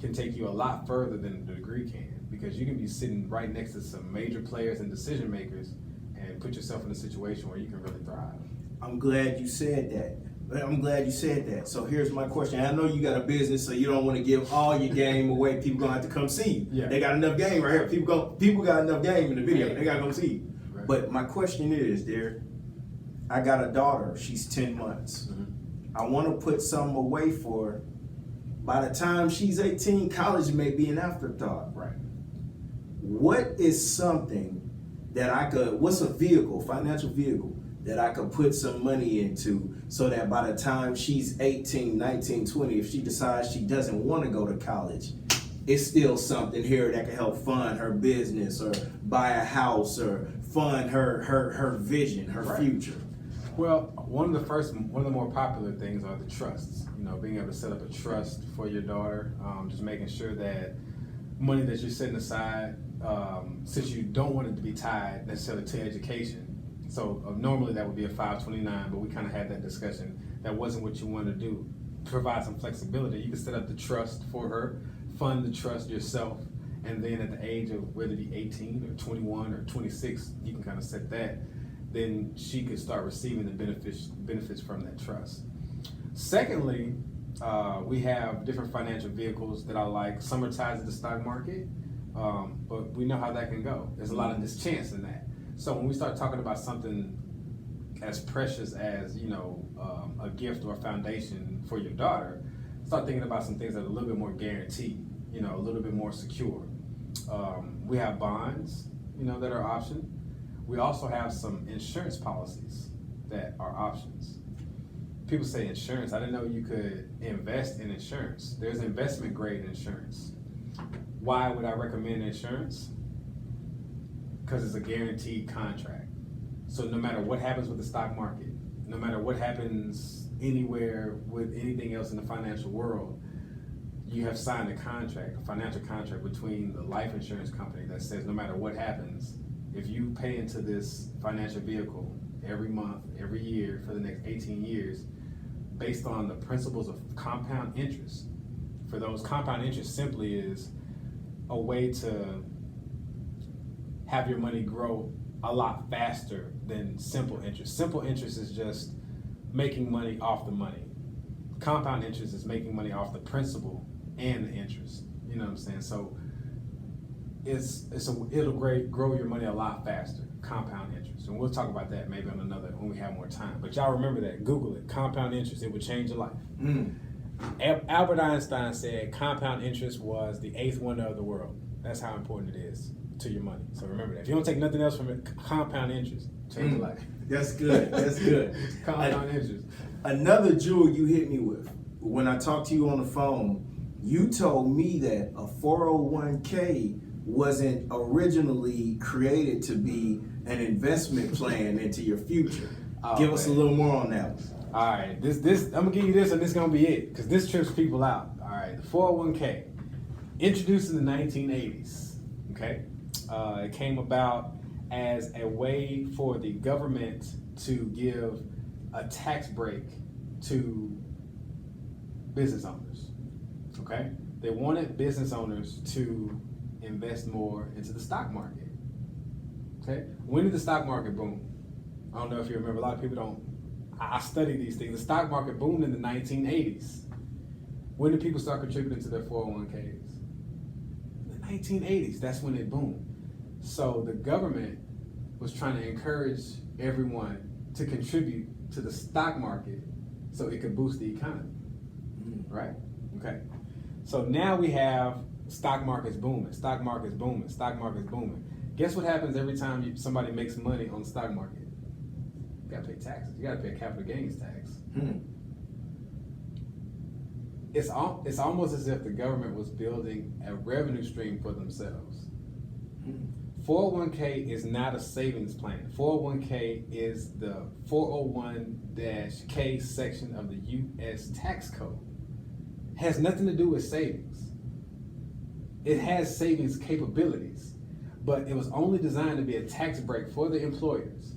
can take you a lot further than the degree can, because you can be sitting right next to some major players and decision makers and put yourself in a situation where you can really thrive. I'm glad you said that. So here's my question. I know you got a business, so you don't want to give all your game away. People gonna have to come see you. Yeah. They got enough game right here. People got enough game in the video. They gotta come see you. Right. But my question is, I got a daughter. She's 10 months. I want to put something away for her. By the time she's 18, college may be an afterthought. Right. What is something that what's a financial vehicle that I could put some money into, so that by the time she's 18, 19, 20, if she decides she doesn't want to go to college, it's still something here that can help fund her business or buy a house or fund her vision, her future? Well, one of the more popular things are the trusts. Being able to set up a trust for your daughter, just making sure that money that you're setting aside, since you don't want it to be tied necessarily to education. So normally that would be a 529, but we kind of had that discussion. That wasn't what you want to do. Provide some flexibility. You can set up the trust for her, fund the trust yourself, and then at the age of whether it be 18 or 21 or 26, you can kind of set that. Then she could start receiving the benefits from that trust. Secondly, we have different financial vehicles that I like. Some are tied to the stock market, but we know how that can go. There's a lot of mischance in that. So when we start talking about something as precious as, a gift or a foundation for your daughter, start thinking about some things that are a little bit more guaranteed, a little bit more secure. We have bonds, that are option. We also have some insurance policies that are options. People say insurance. I didn't know you could invest in insurance. There's investment grade insurance. Why would I recommend insurance? Because it's a guaranteed contract. So no matter what happens with the stock market, no matter what happens anywhere with anything else in the financial world, you have signed a contract, a financial contract between the life insurance company that says no matter what happens, if you pay into this financial vehicle every month, every year for the next 18 years, based on the principles of compound interest. For those, compound interest simply is, a way to have your money grow a lot faster than simple interest. Simple interest is just making money off the money. Compound interest is making money off the principal and the interest. You know what I'm saying? So it'll grow your money a lot faster. Compound interest, and we'll talk about that maybe on another when we have more time. But y'all remember that. Google it. Compound interest. It would change your life. Albert Einstein said compound interest was the 8th wonder of the world. That's how important it is to your money. So remember that. If you don't take nothing else from it, compound interest change your life. That's good. That's good. Compound interest. Another jewel you hit me with when I talked to you on the phone. You told me that a 401k wasn't originally created to be an investment plan into your future. Give us a little more on that one. All right, this I'm gonna give you this, and this is gonna be it, because this trips people out. All right, the 401k, introduced in the 1980s. Okay, it came about as a way for the government to give a tax break to business owners. Okay, they wanted business owners to invest more into the stock market. Okay, when did the stock market boom? I don't know if you remember. A lot of people don't. I study these things. The stock market boomed in the 1980s. When did people start contributing to their 401ks? In the 1980s. That's when it boomed. So the government was trying to encourage everyone to contribute to the stock market so it could boost the economy. Right? Okay. So now we have stock market's booming, stock market's booming, stock market's booming. Guess what happens every time somebody makes money on the stock market? You gotta pay taxes. You gotta pay a capital gains tax. It's almost as if the government was building a revenue stream for themselves. 401k is not a savings plan. 401k is the 401-K section of the U.S. tax code. It has nothing to do with savings. It has savings capabilities, but it was only designed to be a tax break for the employers.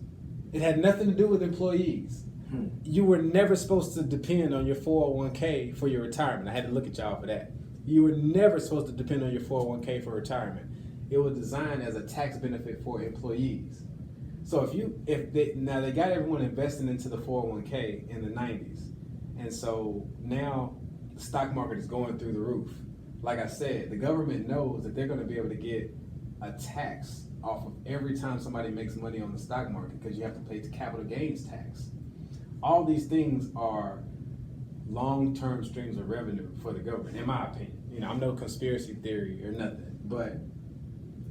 It had nothing to do with employees. You were never supposed to depend on your 401k for your retirement. I had to look at y'all for that. You were never supposed to depend on your 401k for retirement. It was designed as a tax benefit for employees. So now they got everyone investing into the 401k in the 90s. And so now the stock market is going through the roof. Like I said, the government knows that they're going to be able to get a tax off of every time somebody makes money on the stock market, because you have to pay the capital gains tax. All these things are long-term streams of revenue for the government, in my opinion. I'm no conspiracy theory or nothing, but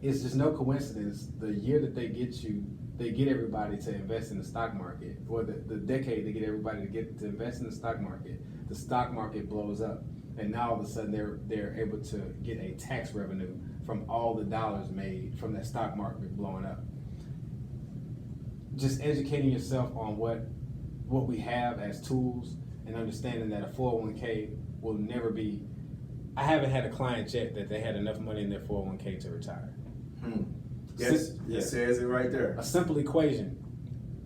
it's just no coincidence the year that they get everybody to invest in the stock market, or the decade they get everybody to invest in the stock market blows up. And now all of a sudden they're able to get a tax revenue from all the dollars made from that stock market blowing up. Just educating yourself on what we have as tools, and understanding that a 401k will never be. I haven't had a client yet that they had enough money in their 401k to retire. Yes, it says it right there. A simple equation.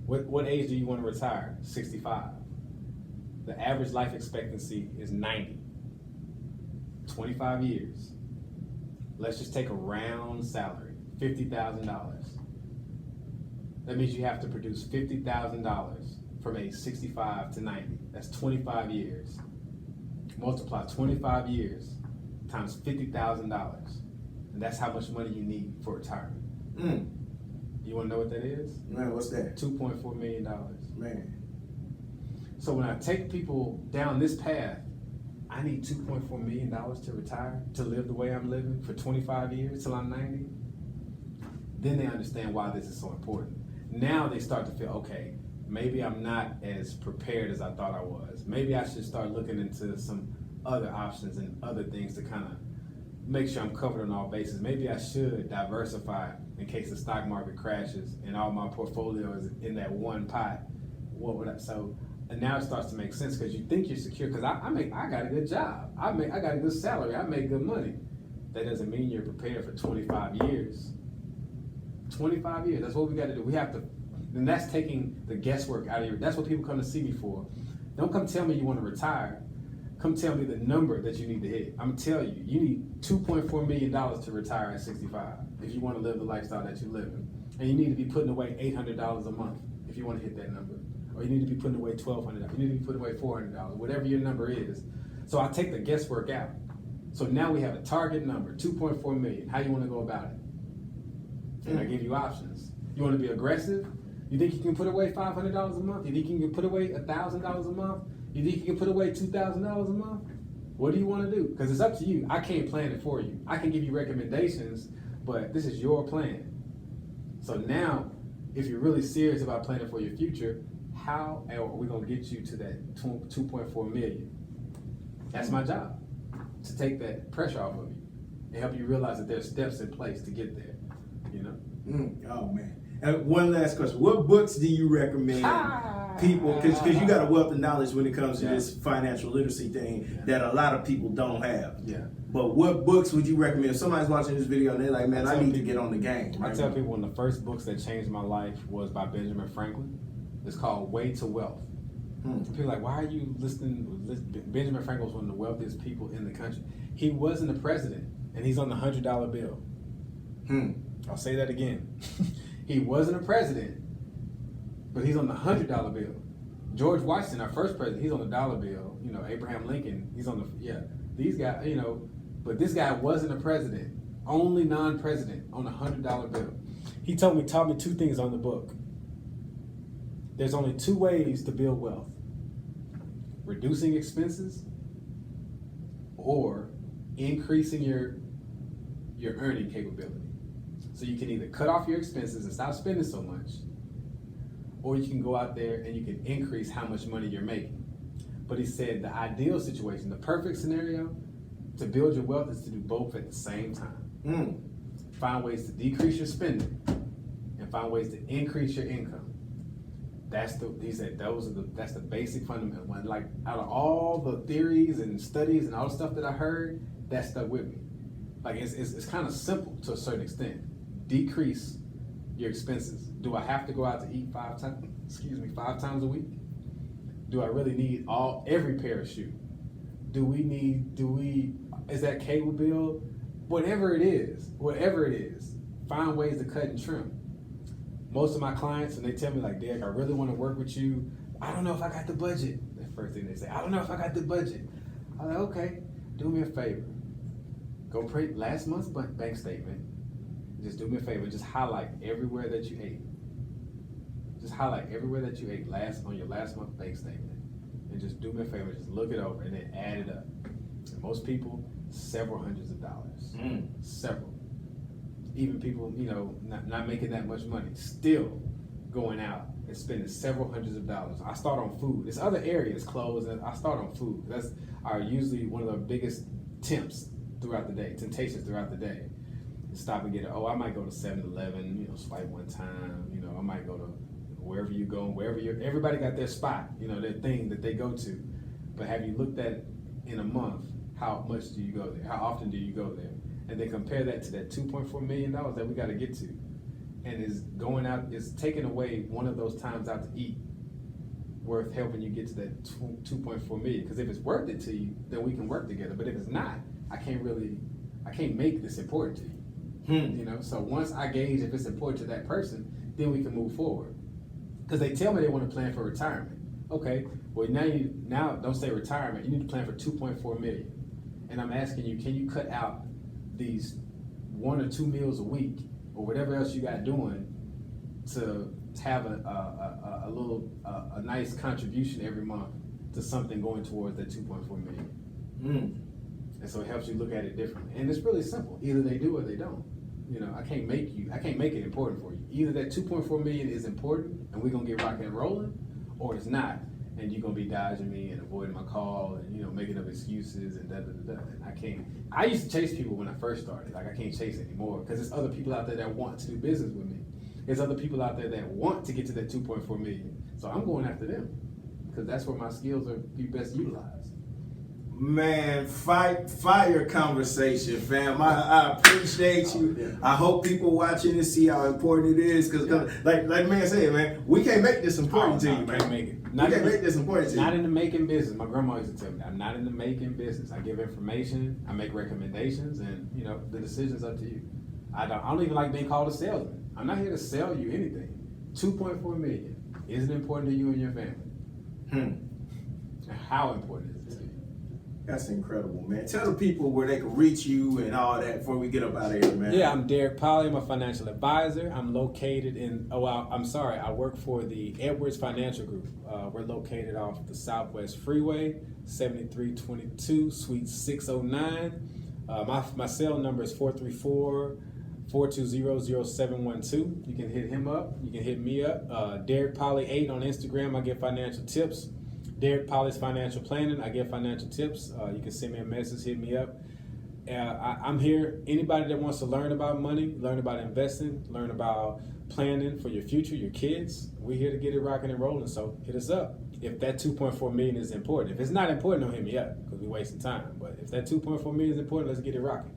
What age do you want to retire? 65. The average life expectancy is 90. 25 years. Let's just take a round salary, $50,000. That means you have to produce $50,000 from age 65 to 90. That's 25 years. Multiply 25 years times $50,000. And that's how much money you need for retirement. You want to know what that is? Man, what's that? $2.4 million. Man. So when I take people down this path, I need $2.4 million to retire, to live the way I'm living for 25 years till I'm 90. Then they understand why this is so important. Now they start to feel, okay, maybe I'm not as prepared as I thought I was. Maybe I should start looking into some other options and other things to kind of make sure I'm covered on all bases. Maybe I should diversify in case the stock market crashes and all my portfolio is in that one pot. And now it starts to make sense, because you think you're secure. Because I got a good job. I got a good salary. I make good money. That doesn't mean you're prepared for 25 years. 25 years. That's what we got to do. We have to. And that's taking the guesswork out of you. That's what people come to see me for. Don't come tell me you want to retire. come tell me the number that you need to hit. I'm gonna tell you, you need $2.4 million to retire at 65 if you want to live the lifestyle that you're living. And you need to be putting away $800 a month if you want to hit that number. Or you need to be putting away $1,200. You need to be putting away $400, whatever your number is. So I take the guesswork out. So now we have a target number, 2.4 million. How you want to go about it? And I give you options. You want to be aggressive? You think you can put away $500 a month? You think you can put away $1,000 a month? You think you can put away $2,000 a month? What do you want to do? Because it's up to you. I can't plan it for you. I can give you recommendations, but this is your plan. So now, if you're really serious about planning for your future, how are we going to get you to that 2.4 million? That's my job, to take that pressure off of you and help you realize that there's steps in place to get there, you know? Oh, man. And one last question. What books do you recommend people, because you got a wealth of knowledge when it comes to this financial literacy thing that a lot of people don't have. Yeah. But what books would you recommend? If somebody's watching this video and they're like, man, I need to get on the game. I tell people one of the first books that changed my life was by Benjamin Franklin. It's called Way to Wealth. People are like, why are you listening? Benjamin Franklin was one of the wealthiest people in the country. He wasn't a president, and he's on the $100 bill. I'll say that again. He wasn't a president, but he's on the $100 bill. George Washington, our first president, he's on the dollar bill. You know, Abraham Lincoln, he's on the, these guys, you know, but this guy wasn't a president, only non-president on a $100 bill. He taught me two things on the book. There's only two ways to build wealth: reducing expenses or increasing your earning capability. So you can either cut off your expenses and stop spending so much, or you can go out there and you can increase how much money you're making. But he said the ideal situation, the perfect scenario to build your wealth is to do both at the same time. Find ways to decrease your spending and find ways to increase your income. He said that's the basic fundamental one. Like, out of all the theories and studies and all the stuff that I heard, that stuck with me. Like, it's kind of simple to a certain extent. Decrease your expenses. Do I have to go out to eat 5 times a week? Do I really need every pair of shoes? Is that cable bill? Whatever it is, find ways to cut and trim. Most of my clients, and they tell me like, Derek, I really want to work with you. I don't know if I got the budget. The first thing they say, I don't know if I got the budget. I'm like, okay, do me a favor. Go print last month's bank statement. Just do me a favor. Just highlight everywhere that you ate. Just highlight everywhere that you ate on your last month's bank statement. And just do me a favor. Just look it over and then add it up. And most people, several hundreds of dollars. Several. Even people, you know, not making that much money, still going out and spending several hundreds of dollars. I start on food. There's other areas, clothes, and I start on food. That's usually one of the biggest temptations throughout the day. Stop and get it. I might go to 7-Eleven, you know, swipe one time. You know, I might go to wherever you go, everybody got their spot, you know, their thing that they go to. But have you looked at in a month, how much do you go there? How often do you go there? And then compare that to that $2.4 million that we got to get to. And is taking away one of those times out to eat worth helping you get to that 2.4 million? Because if it's worth it to you, then we can work together. But if it's not, I can't make this important to you. You know, so once I gauge if it's important to that person, then we can move forward. Because they tell me they want to plan for retirement. Okay, well now don't say retirement. You need to plan for 2.4 million. And I'm asking you, can you cut out these 1 or 2 meals a week or whatever else you got doing to have a nice contribution every month to something going towards that 2.4 million? And so it helps you look at it differently. And it's really simple. Either they do or they don't. You know, I can't make it important for you. Either that 2.4 million is important and we're gonna get rocking and rolling, or it's not, and you're gonna be dodging me and avoiding my call and, you know, making up excuses and da-da-da-da. And I used to chase people when I first started. Like, I can't chase anymore because there's other people out there that want to do business with me. There's other people out there that want to get to that 2.4 million. So I'm going after them because that's where my skills are be best utilized. Man, fire conversation, fam. I appreciate you. Yeah. I hope people watching this see how important it is. Because, like man said, man, we can't make this important to you, man. Can't make it. We can't make this important to you. Not in the making business. My grandma used to tell me, I'm not in the making business. I give information, I make recommendations, and the decision's up to you. I don't even like being called a salesman. I'm not here to sell you anything. 2.4 million. Is it important to you and your family? How important is it to you? That's incredible, man. Tell the people where they can reach you and all that before we get up out of here, man. Yeah, I'm Derek Polley. I'm a financial advisor. I'm located I work for the Edwards Financial Group. We're located off the Southwest Freeway, 7322, Suite 609. My cell number is 434-420-0712. You can hit him up. You can hit me up. Derek Polley 8 on Instagram. I give financial tips. Derek Polley's Financial Planning. I give financial tips. You can send me a message, hit me up. I'm here. Anybody that wants to learn about money, learn about investing, learn about planning for your future, your kids, we're here to get it rocking and rolling. So hit us up. If that 2.4 million is important. If it's not important, don't hit me up because we're wasting time. But if that 2.4 million is important, let's get it rocking.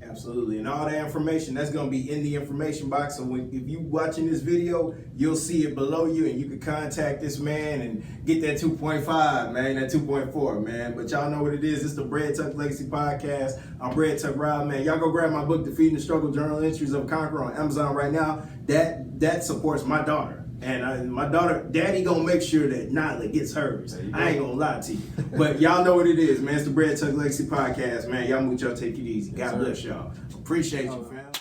Absolutely, and all that information that's gonna be in the information box. So if you watching this video, you'll see it below you, and you can contact this man and get that 2.5, man, that 2.4, man. But y'all know what it is. It's the Bread Tuck Legacy podcast. I'm Bread Tuck Rob, man. Y'all go grab my book, Defeating the Struggle: Journal Entries of a Conqueror, on Amazon right now. That supports my daughter. And my daughter, daddy gonna make sure that Nyla gets hers. I ain't gonna lie to you. But y'all know what it is, man. It's the BreadTuckLegacy podcast, man. Y'all take it easy. God bless y'all. Appreciate you, fam.